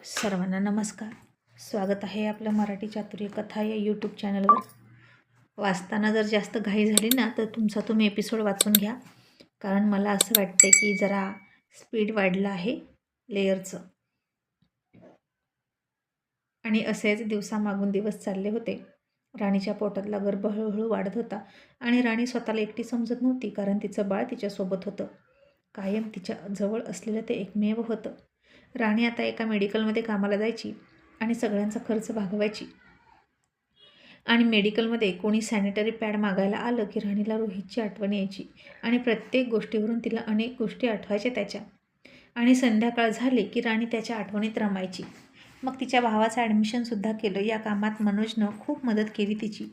सर्वांना नमस्कार. स्वागत आहे आपलं मराठी चातुर्य कथा या यूट्यूब चॅनलवर. वाचताना जर जास्त घाई झाली ना तर तुमचा तुम्ही एपिसोड वाचून घ्या, कारण मला असं वाटतं की जरा स्पीड वाढलं आहे लेयरचं. आणि असेच दिवसामागून दिवस चालले होते. राणीच्या पोटातला गर्भ हळूहळू वाढत होता आणि राणी स्वतःला एकटी समजत नव्हती, कारण तिचं बाळ तिच्यासोबत होतं. कायम तिच्या जवळ असलेलं ते एकमेव होतं. राणी आता एका मेडिकलमध्ये कामाला जायची आणि सगळ्यांचा खर्च भागवायची. आणि मेडिकलमध्ये कोणी सॅनिटरी पॅड मागायला आलं की राणीला रोहितची आठवण यायची आणि प्रत्येक गोष्टीवरून तिला अनेक गोष्टी आठवायच्या त्याच्या. आणि संध्याकाळ झाली की राणी त्याच्या आठवणीत रमायची. मग तिच्या भावाचं ॲडमिशनसुद्धा केलं. या कामात मनोजनं खूप मदत केली तिची.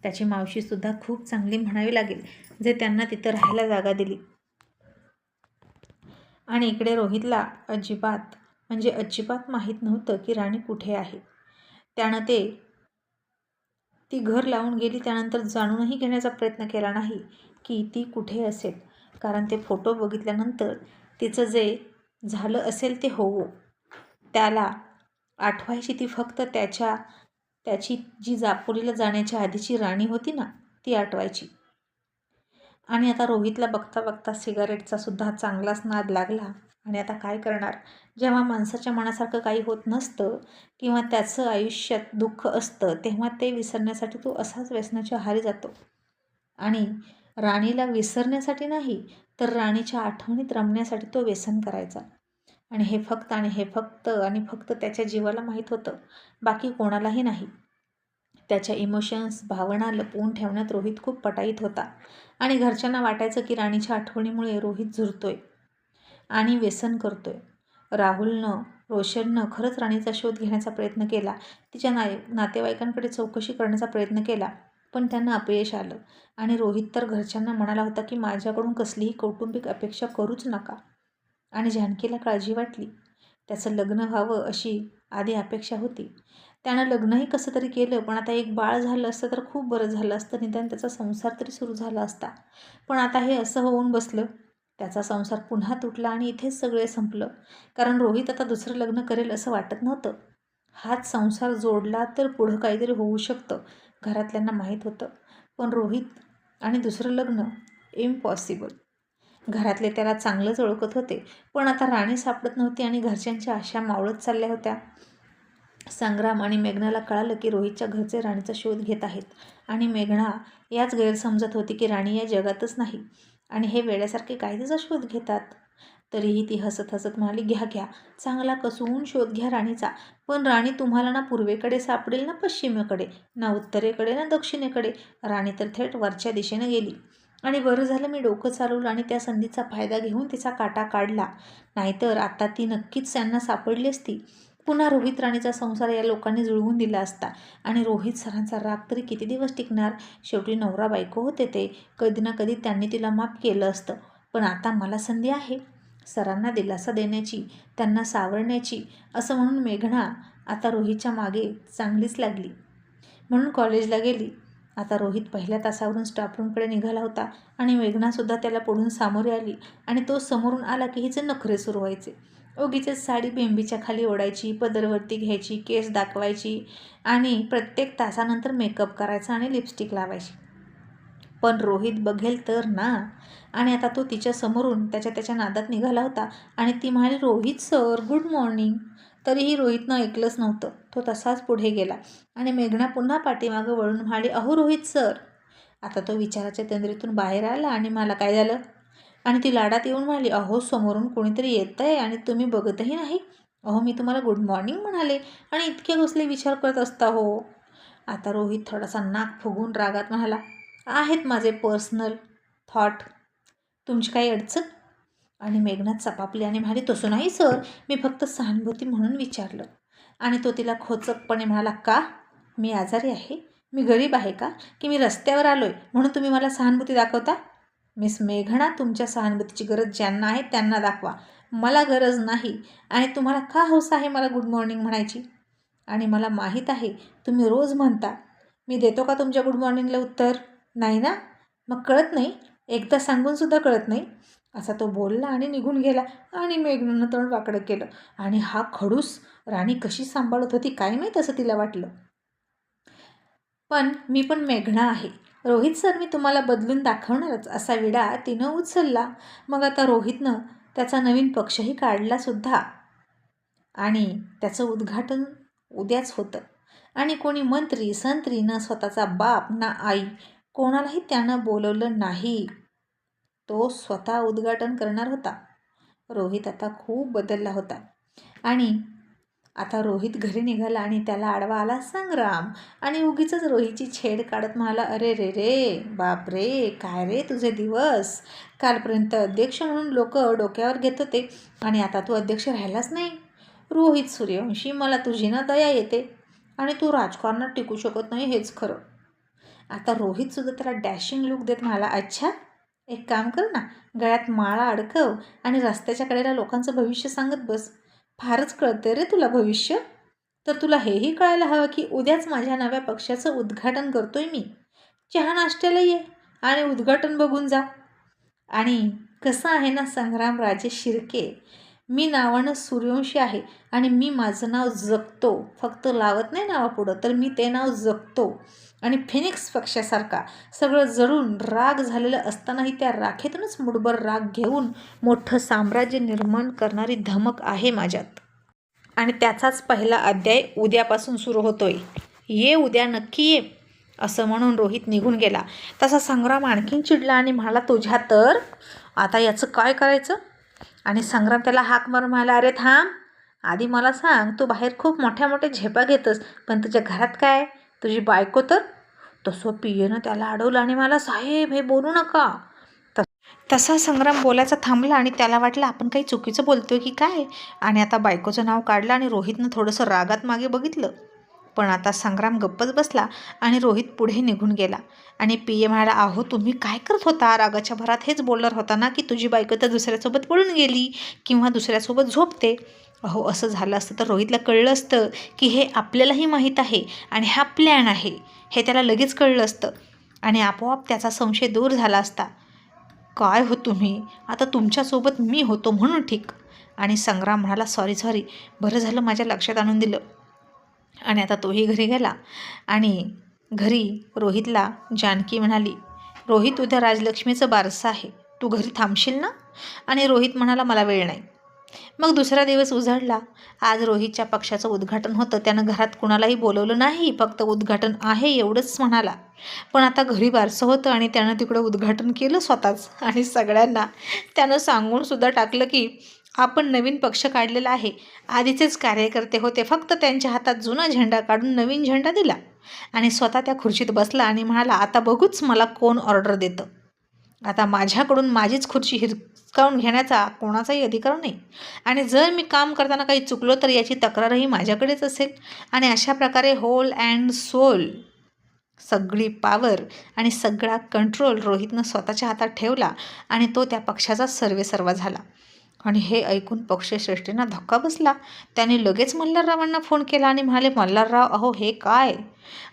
त्याची मावशीसुद्धा खूप चांगली म्हणावी लागेल, जे त्यांना तिथं राहायला जागा दिली. आणि इकडे रोहितला अजिबात माहीत नव्हतं की राणी कुठे आहे. त्यानं ती घर लावून गेली त्यानंतर जाणूनही घेण्याचा प्रयत्न केला नाही की ती कुठे असेल, कारण ते फोटो बघितल्यानंतर तिचं जे झालं असेल ते होवो. त्याला आठवायची ती फक्त त्याची जी दापोलीला जाण्याच्या आधीची राणी होती ना, ती आठवायची. आणि आता रोहितला बघता बघता सिगारेटचा सुद्धा चांगलाच नाद लागला. आणि आता काय करणार, जेव्हा माणसाच्या मनासारखं काही होत नसतं किंवा त्याचं आयुष्यात दुःख असतं तेव्हा ते विसरण्यासाठी तो असाच व्यसनाच्या आहारी जातो. आणि राणीला विसरण्यासाठी नाही तर राणीच्या आठवणीत रमण्यासाठी तो व्यसन करायचा. आणि हे फक्त त्याच्या जीवाला माहीत होतं, बाकी कोणालाही नाही. त्याच्या इमोशन्स, भावना लपवून ठेवण्यात रोहित खूप पटाईत होता. आणि घरच्यांना वाटायचं की राणीच्या आठवणीमुळे रोहित झुरतोय आणि व्यसन करतोय. रोशननं खरंच राणीचा शोध घेण्याचा प्रयत्न केला. तिच्या नातेवाईकांकडे चौकशी करण्याचा प्रयत्न केला, पण त्यांना अपयश आलं. आणि रोहित तर घरच्यांना म्हणाला होता की माझ्याकडून कसलीही कौटुंबिक अपेक्षा करूच नका. आणि जानकीला काळजी वाटली. त्याचं लग्न व्हावं अशी आधी अपेक्षा होती. त्यानं लग्नही कसं तरी केलं, पण आता एक बाळ झालं असतं तर खूप बरं झालं असतं. निदान त्याचा संसार तरी सुरू झाला असता. पण आता हे असं होऊन बसलं. त्याचा संसार पुन्हा तुटला आणि इथेच सगळे संपलं. कारण रोहित आता दुसरं लग्न करेल असं वाटत नव्हतं. हाच संसार जोडला तर पुढं काहीतरी होऊ शकतं, घरातल्यांना माहीत होतं. पण रोहित आणि दुसरं लग्न इम्पॉसिबल. घरातले त्याला चांगलंच ओळखत होते, पण आता राणी सापडत नव्हती आणि घरच्यांच्या आशा मावळत चालल्या होत्या. संग्राम आणि मेघनाला कळालं की रोहितच्या घरचे राणीचा शोध घेत आहेत. आणि मेघना याच गैरसमजत होती की राणी या जगातच नाही आणि हे वेड्यासारखे काय तिचा शोध घेतात. तरीही ती हसत हसत म्हणाली, घ्या, चांगला कसून शोध घ्या राणीचा. पण राणी तुम्हाला ना पूर्वेकडे सापडेल ना पश्चिमेकडे, ना उत्तरेकडे ना दक्षिणेकडे. राणी तर थेट वरच्या दिशेनं गेली. आणि बरं झालं मी डोकं चालवलं आणि त्या संधीचा फायदा घेऊन तिचा काटा काढला, नाहीतर आता ती नक्कीच त्यांना सापडली असती. पुन्हा रोहित राणीचा संसार या लोकांनी जुळवून दिला असता. आणि रोहित सरांचा राग तरी किती दिवस टिकणार. शेवटी नवरा बायको होते ते, कधी ना कधी त्यांनी तिला माफ केलं असतं. पण आता मला संधी आहे सरांना दिलासा देण्याची, त्यांना सावरण्याची. असं म्हणून मेघना आता रोहितच्या मागे चांगलीच लागली. म्हणून कॉलेजला गेली. आता रोहित पहिल्या तासावरून स्टाफरूमकडे निघाला होता आणि मेघनासुद्धा त्याला पुढून सामोरे आली. आणि तो समोरून आला की हिचे नखरे सुरू व्हायचे. उगीचच साडी बेंबीच्या खाली ओढायची, पदरवरती घ्यायची, केस दाखवायची आणि प्रत्येक तासानंतर मेकअप करायचा आणि लिपस्टिक लावायची. पण रोहित बघेल तर ना. आणि आता तो तिच्या समोरून त्याच्या नादात निघाला होता आणि ती म्हणाली, रोहित सर गुड मॉर्निंग. तरीही रोहितनं ऐकलंच नव्हतं. तो तसाच पुढे गेला आणि मेघना पुन्हा पाठीमागं वळून म्हणाली, अहो रोहित सर. आता तो विचाराच्या तंद्रीतून बाहेर आला आणि मला काय झालं. आणि ती लाडात येऊन म्हणाली, अहो समोरून कोणीतरी येत आहे आणि तुम्ही बघतही नाही. अहो मी तुम्हाला गुड मॉर्निंग म्हणाले आणि इतके कसले विचार करत असता हो. आता रोहित थोडासा नाक फुगवून रागात म्हणाला, आहेत माझे पर्सनल थॉट, तुमची काही अडचण. आणि मेघना चपापली आणि म्हणाली, तसं नाही सर, मी फक्त सहानुभूती म्हणून विचारलं. आणि तो तिला खोचकपणे म्हणाला, का मी आजारी आहे, मी गरीब आहे का, की मी रस्त्यावर आलोय म्हणून तुम्ही मला सहानुभूती दाखवता. मिस मेघना, तुमच्या सहानुभूतीची गरज ज्यांना आहे त्यांना दाखवा, मला गरज नाही. आणि तुम्हाला का हौस आहे मला गुड मॉर्निंग म्हणायची. आणि मला माहीत आहे तुम्ही रोज म्हणता, मी देतो का तुमच्या गुड मॉर्निंगला उत्तर. नाही ना, मग कळत नाही, एकदा सांगूनसुद्धा कळत नाही. असा तो बोलला आणि निघून गेला. आणि मेघनानं तोंड वाकडं केलं. आणि हा खडूस राणी कशी सांभाळत होती काय माहीत, असं तिला वाटलं. पण मी पण मेघना आहे. रोहित सर, मी तुम्हाला बदलून दाखवणारच, असा विडा तिनं उचलला. मग आता रोहितनं त्याचा नवीन पक्षही काढला सुद्धा. आणि त्याचं उद्घाटन उद्याच होतं. आणि कोणी मंत्री संत्री न स्वतःचा बाप ना आई कोणालाही त्यानं बोलवलं नाही. तो स्वतः उद्घाटन करणार होता. रोहित आता खूप बदलला होता. आणि आता रोहित घरी निघाला आणि त्याला आडवा आला संग्राम. आणि उगीच रोहितची छेड काढत म्हणाला, अरे रे रे, बाप रे, काय रे तुझे दिवस. कालपर्यंत अध्यक्ष म्हणून लोक डोक्यावर घेत होते आणि आता तू अध्यक्ष राहिलाच नाही. रोहित सूर्यवंशी, मला तुझी ना दया येते. आणि तू राजकारणात टिकू शकत नाही, हेच खरं. आता रोहितसुद्धा त्याला डॅशिंग लुक देत म्हणाला, अच्छा, एक काम कर ना, गळ्यात माळा अडकव आणि रस्त्याच्या कडेला लोकांचं भविष्य सांगत बस. फारच कळते रे तुला भविष्य. तर तुला हेही कळायला हवं की उद्याच माझ्या नव्या पक्षाचं उद्घाटन करतोय मी. चहा नाश्त्याला ये आणि उद्घाटन बघून जा. आणि कसं आहे ना संग्रामराजे शिर्के, मी नावानं सूर्यवंशी आहे आणि मी माझं नाव जगतो. फक्त लावत नाही नावापुढं, तर मी ते नाव जगतो. आणि फिनिक्स पक्षासारखा सगळं जळून राग झालेलं असतानाही त्या राखेतूनच मुठभर राग घेऊन मोठं साम्राज्य निर्माण करणारी धमक आहे माझ्यात. आणि त्याचाच पहिला अध्याय उद्यापासून सुरू होतोय. ये उद्या नक्की ये, असं म्हणून रोहित निघून गेला. तसा संग्राम आणखीन चिडला आणि म्हणाला, तुझ्या तर आता याचं काय करायचं. आणि संग्राम त्याला हाक मारून म्हणाला, अरे थांब, आधी मला सांग, तू बाहेर खूप मोठ्या मोठ्या झेपा घेतस, पण तुझ्या घरात काय, तुझी बायको तर. तसं पियेनं त्याला अडवलं आणि मला, साहेब हे बोलू नका. तसा संग्राम बोलायचा थांबला आणि त्याला वाटलं आपण काही चुकीचं बोलतोय की काय. आणि आता बायकोचं नाव काढलं आणि रोहितनं थोडंसं रागात मागे बघितलं. पण आता संग्राम गप्पच बसला आणि रोहित पुढे निघून गेला. आणि पिये म्हणाला, अहो तुम्ही काय करत होता, रागाच्या भरात हेच बोलणार होता ना की तुझी बायको तर दुसऱ्यासोबत पळून गेली किंवा दुसऱ्यासोबत झोपते. अहो असं झालं असतं तर रोहितला कळलं असतं की हे आपल्यालाही माहीत आहे आणि हा प्लॅन आहे, हे त्याला लगेच कळलं असतं आणि आपोआप त्याचा संशय दूर झाला असता. काय हो तुम्ही, आता तुमच्यासोबत मी होतो म्हणून ठीक. आणि संग्राम म्हणाला, सॉरी, बरं झालं माझ्या लक्षात आणून दिलं. आणि आता तोही घरी गेला. आणि घरी रोहितला जानकी म्हणाली, रोहित उद्या राजलक्ष्मीचं बारसं आहे, तू घरी थांबशील ना. आणि रोहित म्हणाला, मला वेळ नाही. मग दुसरा दिवस उजाडला. आज रोहितच्या पक्षाचं उद्घाटन होतं. त्यानं घरात कुणालाही बोलवलं नाही, फक्त उद्घाटन आहे एवढंच म्हणाला. पण आता घरी बारसं होतं आणि त्यानं तिकडं उद्घाटन केलं स्वतःच. आणि सगळ्यांना त्यानं सांगून सुद्धा टाकलं की आपण नवीन पक्ष काढलेला आहे. आधीचेच कार्यकर्ते होते, फक्त त्यांच्या हातात जुना झेंडा काढून नवीन झेंडा दिला. आणि स्वतः त्या खुर्चीत बसला आणि म्हणाला, आता बघूच मला कोण ऑर्डर देतं. आता माझ्याकडून माझीच खुर्ची हिरकावून घेण्याचा कोणाचाही अधिकार नाही. आणि जर मी काम करताना काही चुकलो तर याची तक्रारही माझ्याकडेच असेल. आणि अशा प्रकारे होल अँड सोल सगळी पावर आणि सगळा कंट्रोल रोहितनं स्वतःच्या हातात ठेवला आणि तो त्या पक्षाचा सर्वेसर्वा झाला. आणि हे ऐकून पक्षश्रेष्ठींना धक्का बसला. त्याने लगेच मल्हाररावांना फोन केला आणि म्हणाले, मल्हारराव, अहो हे काय,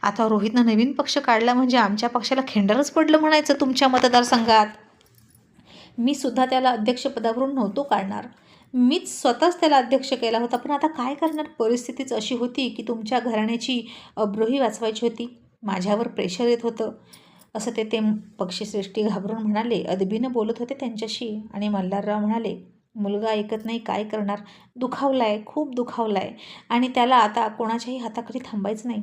आता रोहितनं नवीन पक्ष काढला म्हणजे आमच्या पक्षाला खिंडारच पडलं म्हणायचं तुमच्या मतदारसंघात. मी सुद्धा त्याला अध्यक्षपदावरून नव्हतो काढणार, मीच स्वतःच त्याला अध्यक्ष केला होता. पण आता काय करणार, परिस्थितीच अशी होती की तुमच्या घराण्याची अब्रूही वाचवायची होती, माझ्यावर प्रेशर येत होतं, असं ते पक्षश्रेष्ठी घाबरून म्हणाले. अदबीनं बोलत होते त्यांच्याशी. आणि मल्हारराव म्हणाले, मुलगा ऐकत नाही, काय करणार, दुखावलाय, खूप दुखावलाय आणि त्याला आता कोणाच्याही हाताखाली थांबायचं नाही.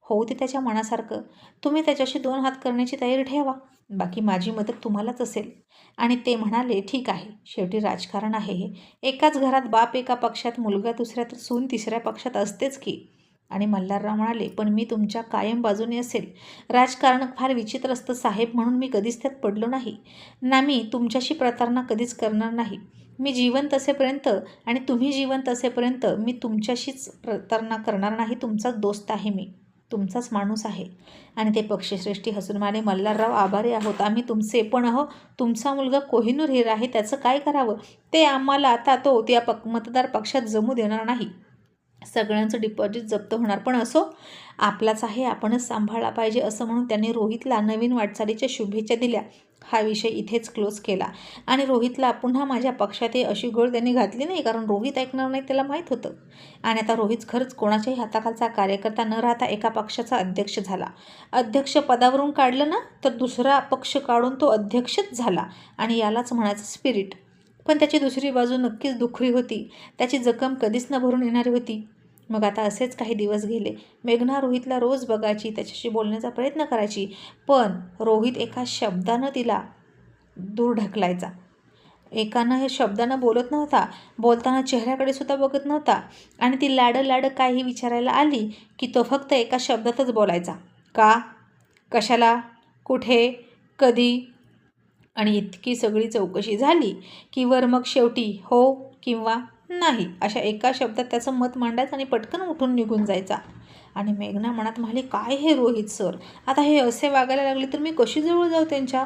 होऊ ते त्याच्या मनासारखं. तुम्ही त्याच्याशी 2 हात करण्याची तयारी ठेवा, बाकी माझी मदत तुम्हालाच असेल. आणि ते म्हणाले, ठीक आहे, शेवटी राजकारण आहे हे. एकाच घरात बाप एका पक्षात, मुलगा दुसऱ्या, तर सून तिसऱ्या पक्षात असतेच की. आणि मल्हारराव म्हणाले, पण मी तुमच्या कायम बाजूने असेल. राजकारण फार विचित्र असतं साहेब, म्हणून मी कधीच त्यात पडलो नाही ना. मी तुमच्याशी प्रतारणा कधीच करणार नाही. मी जिवंत असेपर्यंत आणि तुम्ही जिवंत असेपर्यंत मी तुमच्याशीच प्रतारणा करणार नाही. तुमचाच दोस्त आहे मी, तुमचाच माणूस आहे. आणि ते पक्षश्रेष्ठी हसून म्हणाले, मल्हारराव आभारी आहोत आम्ही तुमचे, पण अहो तुमचा मुलगा कोहिनूर हिरा आहे, त्याचं काय करावं ते आम्हाला आता तो त्या मतदार पक्षात जमू देणार नाही. सगळ्यांचं डिपॉझिट जप्त होणार, पण असो, आपलाच आहे, आपणच सांभाळला पाहिजे, असं म्हणून त्यांनी रोहितला नवीन वाटचालीच्या शुभेच्छा दिल्या. हा विषय इथेच क्लोज केला आणि रोहितला पुन्हा माझ्या पक्षात अशी गोळ त्यांनी घातली नाही, कारण रोहित ऐकणार नाही त्याला माहीत होतं. आणि आता रोहित खरंच कोणाच्याही हाताखालचा कार्यकर्ता न राहता एका पक्षाचा अध्यक्ष झाला. अध्यक्ष पदावरून काढलं ना तर दुसरा पक्ष काढून तो अध्यक्षच झाला आणि यालाच म्हणायचं स्पिरिट. पण त्याची दुसरी बाजू नक्कीच दुखरी होती. त्याची जखम कधीच न भरून येणारी होती. मग आता असेच काही दिवस गेले. मेघना रोहितला रोज बघायची, त्याच्याशी बोलण्याचा प्रयत्न करायची, पण रोहित एका शब्दानं तिला दूर ढकलायचा. हे शब्दानं बोलत नव्हता, बोलताना चेहऱ्याकडे सुद्धा बघत नव्हता. आणि ती लाडं काही विचारायला आली की तो फक्त एका शब्दातच बोलायचा, का, कशाला, कुठे, कधी. आणि इतकी सगळी चौकशी झाली की वर मग शेवटी हो किंवा नाही अशा एका शब्दात त्याचं मत मांडायचं आणि पटकन उठून निघून जायचा. आणि मेघना मनात म्हणाली, काय हे रोहित सर, आता हे असे वागायला लागले तर मी कशी जवळ जाऊ त्यांच्या.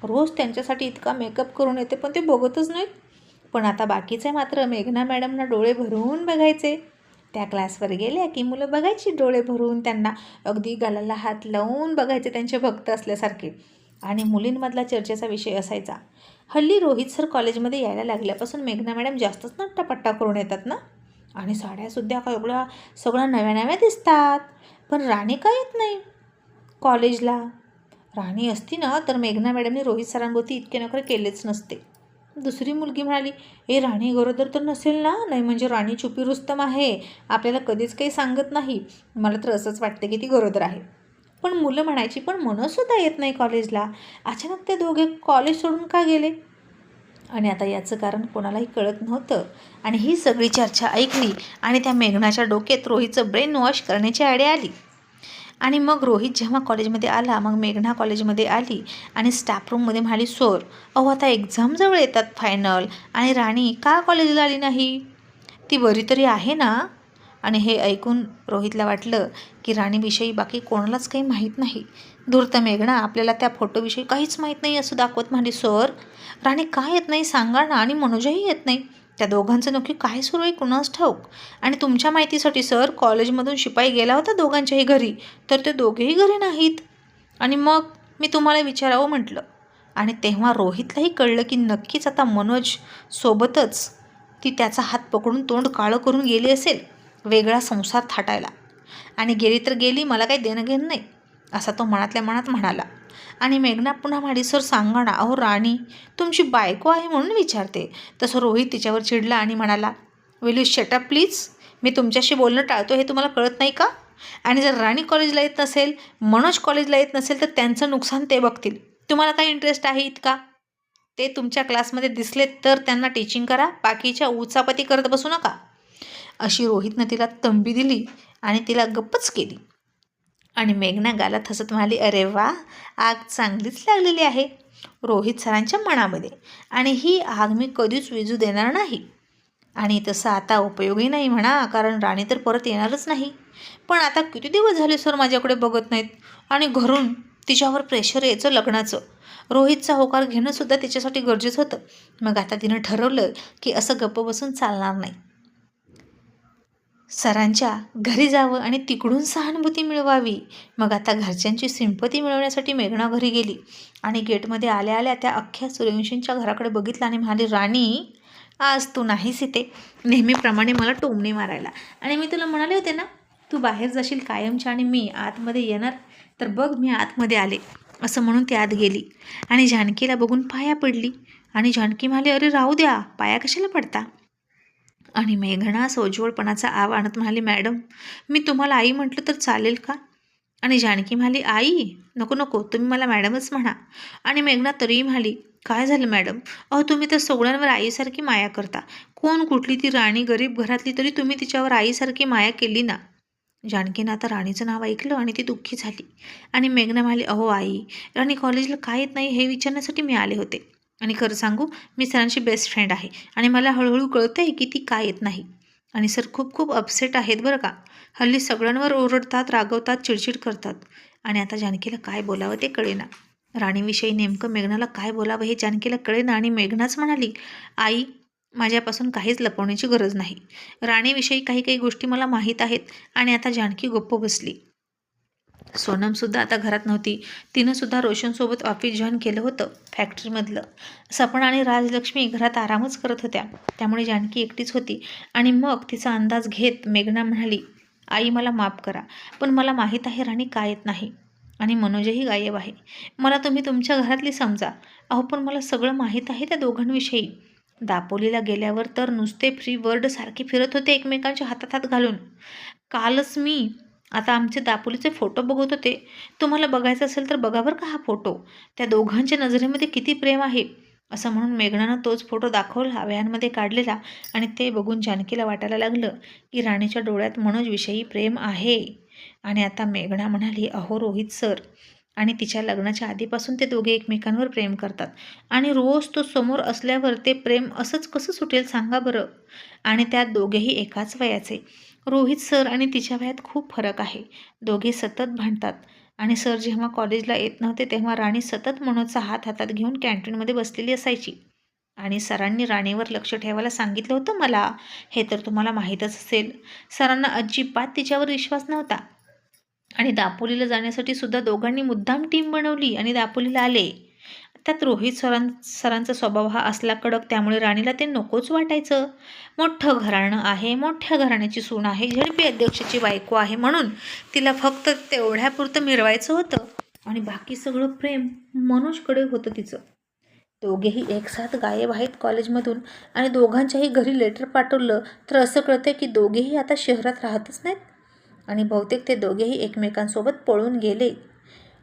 रोज त्यांच्यासाठी इतका मेकअप करून येते पण ते बघतच नाहीत. पण आता बाकीचे मात्र मेघना मॅडमना डोळे भरून बघायचे. त्या क्लासवर गेल्या की मुलं बघायची डोळे भरून, त्यांना अगदी गालाला हात लावून बघायचे त्यांचे भक्त असल्यासारखे. आणि मुलींमधला चर्चेचा विषय असायचा, हल्ली रोहित सर कॉलेजमध्ये यायला लागल्यापासून मेघना मॅडम जास्तच नट्टापट्टा करून येतात ना, आणि साड्यासुद्धा एवढ्या सगळ्या नव्या नव्या दिसतात. पण राणी का येत नाही कॉलेजला. राणी असती ना तर मेघना मॅडमने रोहित सरांभोवती इतके नखरे केलेच नसते. दुसरी मुलगी म्हणाली, राणी गरोदर तर नसेल ना. नाही म्हणजे राणी चुपी रुस्तम आहे, आपल्याला कधीच काही सांगत नाही. मला तर असंच वाटतं की ती गरोदर आहे. पण मुलं म्हणायची, पण मनसुद्धा येत नाही कॉलेजला. अचानक ते दोघे कॉलेज सोडून का गेले. आणि आता याचं कारण कोणालाही कळत नव्हतं. आणि ही सगळी चर्चा ऐकली आणि त्या मेघनाच्या डोक्यात रोहितचं ब्रेन वॉश करण्याची आयडिया आली. आणि मग रोहित जेव्हा कॉलेजमध्ये आला, मग मेघना कॉलेजमध्ये आली आणि स्टाफ रूममध्ये म्हणाली, सर अहो आता एक्झाम जवळ येतात फायनल, आणि राणी का कॉलेजला आली नाही, ती बरी तरी आहे ना. आणि हे ऐकून रोहितला वाटलं की राणीविषयी बाकी कोणालाच काही माहीत नाही. धूर्त मेघना आपल्याला त्या फोटोविषयी काहीच माहीत नाही असं दाखवत म्हणाली, सर राणी का येत नाही सांगा ना, आणि मनोजही येत नाही. त्या दोघांचं नक्की काय सुरू आहे कुणास ठाऊक. आणि तुमच्या माहितीसाठी सर, कॉलेजमधून शिपाई गेला होता दोघांच्याही घरी, तर ते दोघेही घरी नाहीत. आणि मग मी तुम्हाला विचारावं म्हटलं. आणि तेव्हा रोहितलाही कळलं की नक्कीच आता मनोज सोबतच ती त्याचा हात पकडून तोंड काळं करून गेली असेल वेगळा संसार थाटायला. आणि गेली तर गेली, मला काही देणं घेणं नाही, असा तो मनातल्या मनात म्हणाला. आणि मेघना पुन्हा म्हणाली, सर सांगा ना, अहो राणी तुमची बायको आहे म्हणून विचारते. तसं रोहित तिच्यावर चिडला आणि म्हणाला, will you shut up please. मी तुमच्याशी बोलणं टाळतो हे तुम्हाला कळत नाही का. आणि जर राणी कॉलेजला येत नसेल, मनोज कॉलेजला येत नसेल तर त्यांचं नुकसान ते बघतील. तुम्हाला काय इंटरेस्ट आहे इतका. ते तुमच्या क्लासमध्ये दिसले तर त्यांना टीचिंग करा, बाकीच्या उचापती करत बसू नका. अशी रोहितनं तिला तंबी दिली आणि तिला गप्पच केली. आणि मेघना गालात हसत म्हणाली, अरे वा, आग चांगलीच लागलेली आहे रोहित सरांच्या मनामध्ये, आणि ही आग मी कधीच विझू देणार नाही. आणि तसं आता उपयोगी नाही म्हणा, कारण राणी तर परत येणारच नाही. पण आता किती दिवस झाले सर माझ्याकडे बघत नाहीत, आणि घरून तिच्यावर प्रेशर यायचं लग्नाचं. रोहितचा होकार घेणंसुद्धा तिच्यासाठी गरजेचं होतं. मग आता तिनं ठरवलं की असं गप्प बसून चालणार नाही. सरांच्या घरी जावं आणि तिकडून सहानुभूती मिळवावी. मग आता घरच्यांची सिंपती मिळवण्यासाठी मेघना घरी गेली आणि गेटमध्ये आल्या आल्या त्या अख्ख्या सूर्यवंशींच्या घराकडे बघितलं आणि म्हणाली, राणी आज तू नाहीस इथे, नेहमीप्रमाणे मला टोमणे मारायला. आणि मी तुला म्हणाले होते ना, तू बाहेर जाशील कायमच्या आणि मी आतमध्ये येणार, तर बघ मी आतमध्ये आले, असं म्हणून ती आत गेली आणि जानकीला बघून पाया पडली. आणि जानकी म्हणाली, अरे राहू द्या, पाया कशाला पडता. आणि मेघना सोज्वळपणाचा आव आणत म्हणाली, मॅडम मी तुम्हाला आई म्हटलं तर चालेल का. आणि जानकी म्हणाली, आई नको नको, तुम्ही मला मॅडमच म्हणा. आणि मेघना तरीही म्हणाली, काय झालं मॅडम, अहो तुम्ही तर सगळ्यांवर आईसारखी माया करता. कोण कुठली ती राणी गरीब घरातली, तरी तुम्ही तिच्यावर आईसारखी माया केली ना. जानकीनं आता राणीचं नाव ऐकलं आणि ती दुःखी झाली. आणि मेघना म्हणाली, अहो आई, राणी कॉलेजला काय येत नाही हे विचारण्यासाठी मी आले होते. आणि खरं सांगू, मी सरांची बेस्ट फ्रेंड आहे आणि मला हळूहळू कळतं आहे की ती का येत नाही. आणि सर खूप खूप अपसेट आहेत बरं का. हल्ली सगळ्यांवर ओरडतात, रागवतात, चिडचिड करतात. आणि आता जानकीला काय बोलावं ते कळेना. राणीविषयी नेमकं मेघनाला काय बोलावं हे जानकीला कळेना. आणि मेघनाच म्हणाली, आई माझ्यापासून काहीच लपवण्याची गरज नाही. राणीविषयी काही काही गोष्टी मला माहीत आहेत. आणि आता जानकी गप्प बसली. सोनमसुद्धा आता घरात नव्हती. तिनंसुद्धा रोशनसोबत ऑफिस जॉईन केलं होतं फॅक्टरीमधलं. सपन आणि राजलक्ष्मी घरात आरामच करत होत्या. त्यामुळे जानकी एकटीच होती. आणि मग तिचा अंदाज घेत मेघना म्हणाली, आई मला माफ करा, पण मला माहीत आहे राणी का येत नाही. आणि मनोजही गायब आहे. मला तुम्ही तुमच्या घरातली समजा. अहो पण मला सगळं माहीत आहे त्या दोघांविषयी. दापोलीला गेल्यावर तर नुसते फ्री वर्ड सारखे फिरत होते एकमेकांच्या हातात हात घालून. कालच मी आता आमचे दापोलीचे फोटो बघत होते. तुम्हाला बघायचं असेल तर बघा बरं का हा फोटो. त्या दोघांच्या नजरेमध्ये किती प्रेम आहे. असं म्हणून मेघनानं तोच फोटो दाखवला व्हॅनमध्ये काढलेला. आणि ते बघून जानकीला वाटायला लागलं की राणीच्या डोळ्यात मनोजविषयी प्रेम आहे. आणि आता मेघना म्हणाली, अहो रोहित सर आणि तिच्या लग्नाच्या आधीपासून ते दोघे एकमेकांवर प्रेम करतात. आणि रोज तो समोर असल्यावर ते प्रेम असंच कसं सुटेल सांगा बरं. आणि त्यात दोघेही एकाच वयाचे. रोहित सर आणि तिच्या वयात खूप फरक आहे. दोघे सतत भांडतात. आणि सर जेव्हा कॉलेजला येत नव्हते तेव्हा राणी सतत मनोजचा हात हातात घेऊन कॅन्टीनमध्ये बसलेली असायची. आणि सरांनी राणीवर लक्ष ठेवायला सांगितलं होतं मला. हे तर तुम्हाला माहीतच असेल. सरांना अजिबात तिच्यावर विश्वास नव्हता. आणि दापोलीला जाण्यासाठी सुद्धा दोघांनी मुद्दाम टीम बनवली आणि दापोलीला आले. त्यात रोहित सरांचा स्वभाव हा असला कडक, त्यामुळे राणीला ते नकोच वाटायचं. मोठं घराणं आहे, मोठ्या घराण्याची सून आहे, झेडपी अध्यक्षाची बायको आहे, म्हणून तिला फक्त तेवढ्यापुरतं मिरवायचं होतं. आणि बाकी सगळं प्रेम मनोजकडे होतं तिचं. दोघेही एकसाथ गायब आहेत कॉलेजमधून. आणि दोघांच्याही घरी लेटर पाठवलं तर असं कळतं की दोघेही आता शहरात राहतच नाहीत. आणि बहुतेक ते दोघेही एकमेकांसोबत पळून गेले.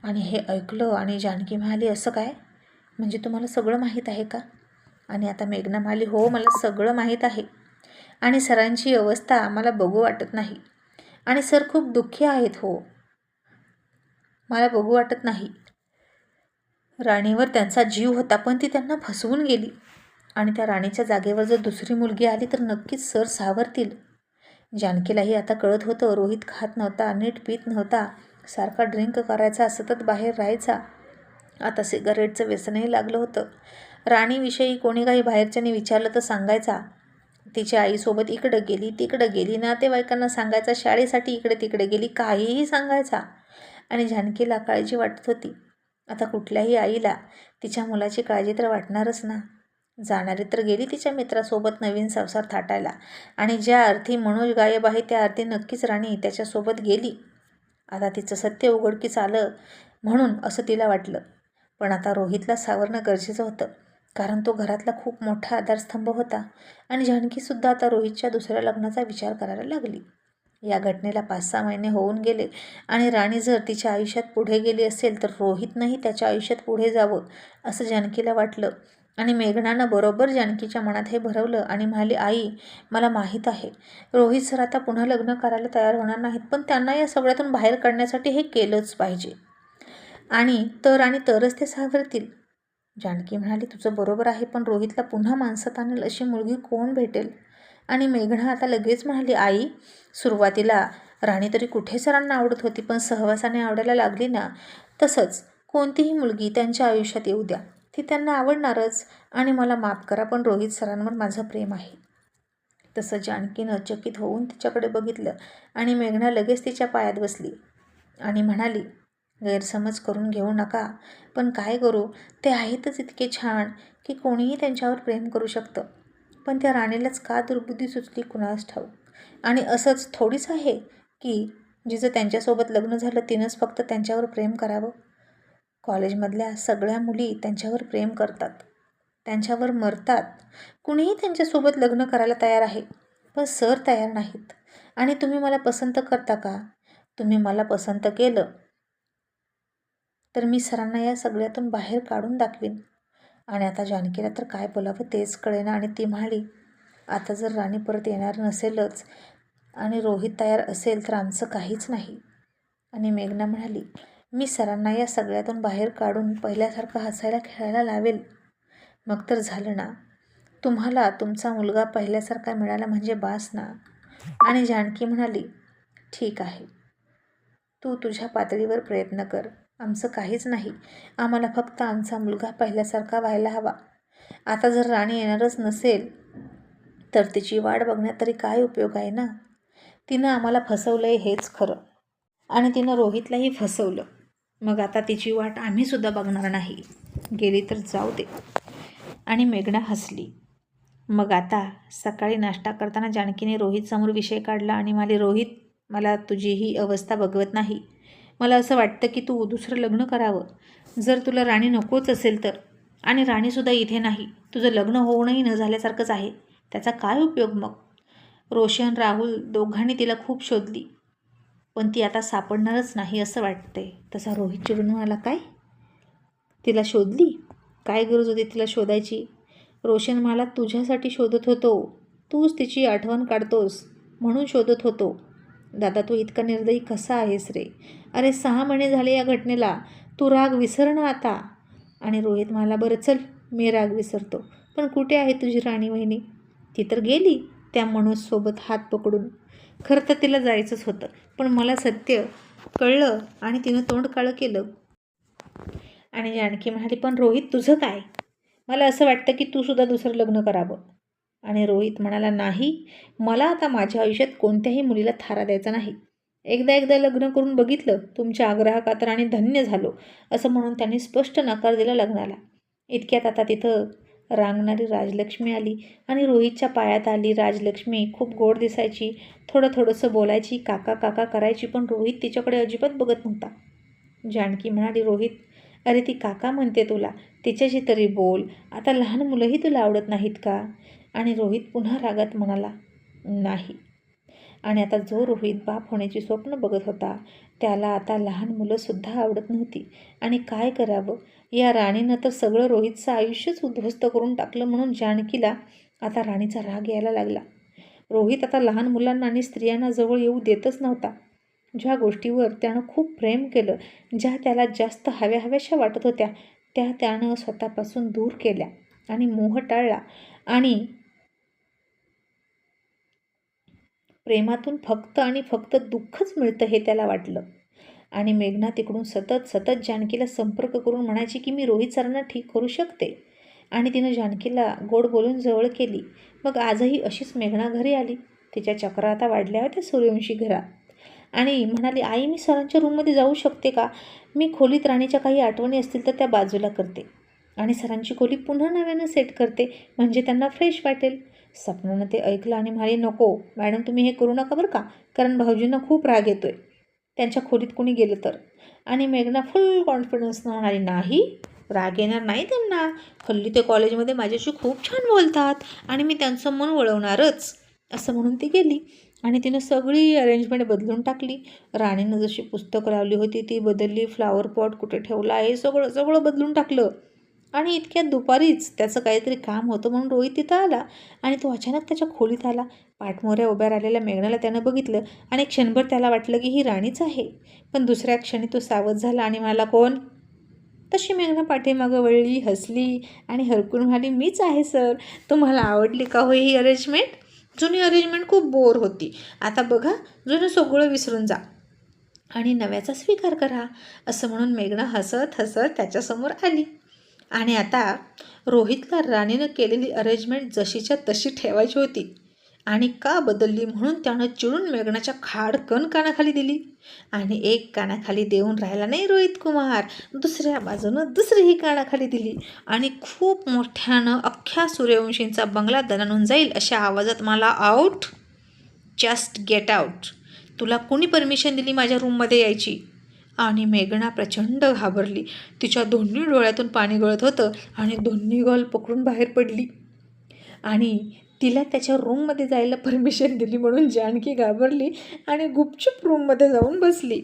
आणि हे ऐकलं आणि जानकी म्हणाली, असं काय? म्हणजे तुम्हाला सगळं माहीत आहे का? आणि आता मेघना म्हणाली, हो मला सगळं माहीत आहे. आणि सरांची अवस्था मला बघू वाटत नाही. आणि सर खूप दुःखी आहेत. हो मला बघू वाटत नाही. राणीवर त्यांचा जीव होता पण ती त्यांना फसवून गेली. आणि त्या राणीच्या जागेवर जर दुसरी मुलगी आली तर नक्कीच सर सावरतील. जानकीलाही आता कळत होतं. रोहित खात नव्हता, नीट पीत नव्हता, सारखा ड्रिंक करायचा, सतत बाहेर राहायचा. आता सिगारेटचं व्यसनही लागलं होतं. राणीविषयी कोणी काही बाहेरच्याने विचारलं तर सांगायचा तिच्या आईसोबत इकडं गेली तिकडं गेली, नातेवाईकांना सांगायचा शाळेसाठी इकडे तिकडे गेली, काहीही सांगायचा. आणि जानकीला काळजी वाटत होती. आता कुठल्याही आईला तिच्या मुलाची काळजी तर वाटणारच ना. जाणारी तर गेली तिच्या मित्रासोबत नवीन संसार थाटायला. आणि ज्या अर्थी मनोज गायब आहे त्या अर्थी नक्कीच राणी त्याच्यासोबत गेली. आता तिचं सत्य उघडकीस आलं म्हणून असं तिला वाटलं. पण आता रोहितला सावरणं गरजेचं होतं, कारण तो घरातला खूप मोठा आधारस्तंभ होता. आणि जानकीसुद्धा आता रोहितच्या दुसऱ्या लग्नाचा विचार करायला लागली. या घटनेला 5-6 महिने होऊन गेले. आणि राणी जर तिच्या आयुष्यात पुढे गेली असेल तर रोहितनंही त्याच्या आयुष्यात पुढे जावं असं जानकीला वाटलं. आणि मेघनानं बरोबर जानकीच्या मनात हे भरवलं आणि म्हणाली, आई मला माहीत आहे रोहित सर आता पुन्हा लग्न करायला तयार होणार नाहीत, पण त्यांना या सगळ्यातून बाहेर काढण्यासाठी हे केलंच पाहिजे. आणि तरच ते सावरतील. जानकी म्हणाली, तुझं बरोबर आहे, पण रोहितला पुन्हा माणसात आणेल अशी मुलगी कोण भेटेल? आणि मेघना आता लगेच म्हणाली, आई सुरुवातीला राणी तरी कुठे सरांना आवडत होती, पण सहवासाने आवडायला लागली ना, तसंच कोणतीही मुलगी त्यांच्या आयुष्यात येऊ द्या, ती त्यांना आवडणारच. आणि मला माफ करा पण रोहित सरांवर माझं प्रेम आहे. तसं जानकीनं चकित होऊन तिच्याकडे बघितलं. आणि मेघना लगेच तिच्या पायात बसली आणि म्हणाली, गैरसमज करून घेऊ नका, पण काय करू, ते आहेतच इतके छान की कोणीही त्यांच्यावर प्रेम करू शकतं. पण त्या राणीलाच का दुर्बुद्धी सुचली कुणास ठाऊक. आणि असंच थोडीच आहे की जिचं त्यांच्यासोबत लग्न झालं तिनंच फक्त त्यांच्यावर प्रेम करावं. कॉलेजमधल्या सगळ्या मुली त्यांच्यावर प्रेम करतात, त्यांच्यावर मरतात. कुणीही त्यांच्यासोबत लग्न करायला तयार आहे, पण सर तयार नाहीत. आणि तुम्ही मला पसंत करता का? तुम्ही मला पसंत केलं तर मी सरांना या सगळ्यातून बाहेर काढून दाखवीन. आणि आता जानकीला तर काय बोलावं तेच कळेना. आणि ती म्हणाली, आता जर राणी परत येणार नसेलच आणि रोहित तयार असेल तर आमचं काहीच नाही. आणि मेघना म्हणाली, मी सरांना या सगळ्यातून बाहेर काढून पहिल्यासारखं हसायला खेळायला लावेल. मग तर झालं ना. तुम्हाला तुमचा मुलगा पहिल्यासारखा मिळाला म्हणजे बास ना. आणि जानकी म्हणाली, ठीक आहे, तू तुझ्या पातळीवर प्रयत्न कर, आमचं काहीच नाही. आम्हाला फक्त आमचा मुलगा पहिल्यासारखा व्हायला हवा. आता जर राणी येणारच नसेल तर तिची वाट बघण्यात तरी काय उपयोग आहे ना. तिनं आम्हाला फसवलंय हेच खरं. आणि तिनं रोहितलाही फसवलं. मग आता तिची वाट आम्हीसुद्धा बघणार नाही. गेली तर जाऊ दे. आणि मेघना हसली. मग आता सकाळी नाश्ता करताना जानकीने रोहितसमोर विषय काढला आणि म्हणाली, रोहित, मला तुझी ही अवस्था बघवत नाही. मला असं वाटतं की तू दुसरं लग्न करावं. जर तुला राणी नकोच असेल तर. आणि राणीसुद्धा इथे नाही. तुझं लग्न होऊनही न झाल्यासारखंच आहे. त्याचा काय उपयोग मग? रोशन, राहुल दोघांनी तिला खूप शोधली, पण ती आता सापडणारच नाही असं वाटतंय. तसा रोहित चिडून म्हणाला, काय? तिला शोधली? काय गरज होती तिला शोधायची? रोशन मला तुझ्यासाठी शोधत होतो. तूच तिची आठवण काढतोस म्हणून शोधत होतो. दादा, तू इतका निर्दयी कसा आहेस रे? अरे 6 महिने झाले या घटनेला. तू राग विसर ना आता. आणि रोहित म्हणाला, बरं चल, मी राग विसरतो. पण कुठे आहे तुझी राणी वहिनी? ती तर गेली त्या मनोजसोबत हात पकडून. खरं तर तिला जायचंच होतं, पण मला सत्य कळलं आणि तिनं तोंड काळं केलं. आणि जानकी म्हणाली, पण रोहित तुझं काय? मला असं वाटतं की तू सुद्धा दुसरं लग्न करावं. आणि रोहित म्हणाला, नाही, मला आता माझ्या आयुष्यात कोणत्याही मुलीला थारा द्यायचा नाही. एकदा लग्न करून बघितलं, तुमच्या आग्रहाखातर आणि धन्य झालो असं म्हणून त्यांनी स्पष्ट नकार दिला लग्नाला. इतक्यात आता तिथं रांगणारी राजलक्ष्मी आली आणि रोहितच्या पायात आली. राजलक्ष्मी खूप गोड दिसायची, थोडंसं बोलायची, काका काका करायची, पण रोहित तिच्याकडे अजिबात बघत नव्हता. जानकी म्हणाली, रोहित, अरे ती काका म्हणते तुला, तिच्याशी तरी बोल. आता लहान मुलंही तुला आवडत नाहीत का? आणि रोहित पुन्हा रागात म्हणाला, नाही. आणि आता जो रोहित बाप होण्याची स्वप्न बघत होता त्याला आता लहान मुलंसुद्धा आवडत नव्हती. आणि काय करावं? या राणीनं तर सगळं रोहितचं आयुष्यच उद्ध्वस्त करून टाकलं. म्हणून जानकीला आता राणीचा राग यायला लागला. रोहित आता लहान मुलांना आणि स्त्रियांना जवळ येऊ देतच नव्हता. ज्या गोष्टीवर त्यानं खूप प्रेम केलं, ज्या त्याला जास्त हव्याशा वाटत होत्या, त्या त्यानं स्वतःपासून दूर केल्या आणि मोह टाळला. आणि प्रेमातून फक्त आणि फक्त दुःखच मिळतं हे त्याला वाटलं. आणि मेघना तिकडून सतत जानकीला संपर्क करून म्हणायची की मी रोहित सरांना ठीक करू शकते. आणि तिनं जानकीला गोड बोलून जवळ केली. मग आजही अशीच मेघना घरी आली. तिच्या चक्रा आता वाढल्या होत्या सूर्यवंशी घरात. आणि म्हणाली, आई, मी सरांच्या रूममध्ये जाऊ शकते का? मी खोलीत राणीच्या काही आठवणी असतील तर त्या बाजूला करते आणि सरांची खोली पुन्हा नव्यानं सेट करते, म्हणजे त्यांना फ्रेश वाटेल. सपनानं ते ऐकलं आणि म्हणाली, नको मॅडम, तुम्ही हे करू नका बरं का, कारण भाऊजींना खूप राग येतोय त्यांच्या खोलीत कोणी गेलं तर. आणि मेघना फुल कॉन्फिडन्सनं म्हणाली, नाही, राग येणार नाही त्यांना. हल्ली ते कॉलेजमध्ये माझ्याशी खूप छान बोलतात आणि मी त्यांचं मन वळवणारच. असं म्हणून ती गेली आणि तिनं सगळी अरेंजमेंट बदलून टाकली. राणीनं जशी पुस्तकं लावली होती ती बदलली, फ्लावर पॉट कुठे ठेवला आहे सगळं बदलून टाकलं. आणि इतक्यात दुपारीच त्याचं काहीतरी काम होतं म्हणून रोहित तिथं आला आणि तो अचानक त्याच्या खोलीत आला. पाठमोऱ्या उभ्या राहिलेल्या मेघनाला त्यानं बघितलं आणि क्षणभर त्याला वाटलं की ही राणीच आहे. पण दुसऱ्या क्षणी तो सावध झाला आणि म्हणाला, कोण? तशी मेघना पाठीमागं वळली, हसली आणि हरकून म्हणाली, मीच आहे सर. तुम्हाला आवडली का हो ही अरेंजमेंट? जुनी अरेंजमेंट खूप बोर होती. आता बघा, जुनं सगळं विसरून जा आणि नव्याचा स्वीकार करा. असं म्हणून मेघना हसत त्याच्यासमोर आली. आणि आता रोहितला राणीनं केलेली अरेंजमेंट जशीच्या तशी ठेवायची होती आणि का बदलली म्हणून त्यानं चिडून मेघनाच्या खाडकन कानाखाली दिली. आणि एक कानाखाली देऊन राहिला नाही रोहित कुमार, दुसऱ्या बाजूनं दुसरीही कानाखाली दिली आणि खूप मोठ्यानं अख्ख्या सूर्यवंशींचा बंगला दणाणून जाईल अशा आवाजात मला, आऊट, जस्ट गेट आऊट. तुला कोणी परमिशन दिली माझ्या रूममध्ये यायची? आणि मेघना प्रचंड घाबरली. तिच्या दोन्ही डोळ्यातून पाणी गळत होतं आणि दोन्ही गाल पकडून बाहेर पडली. आणि तिला त्याच्या रूममध्ये जायला परमिशन दिली म्हणून जानकी घाबरली आणि गुपचूप रूममध्ये जाऊन बसली.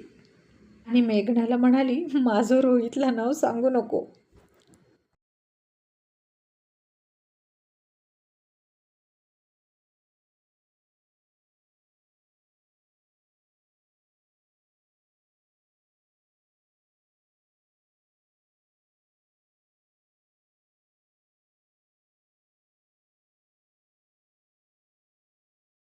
आणि मेघनाला म्हणाली, माझं रोहितला नाव सांगू नको.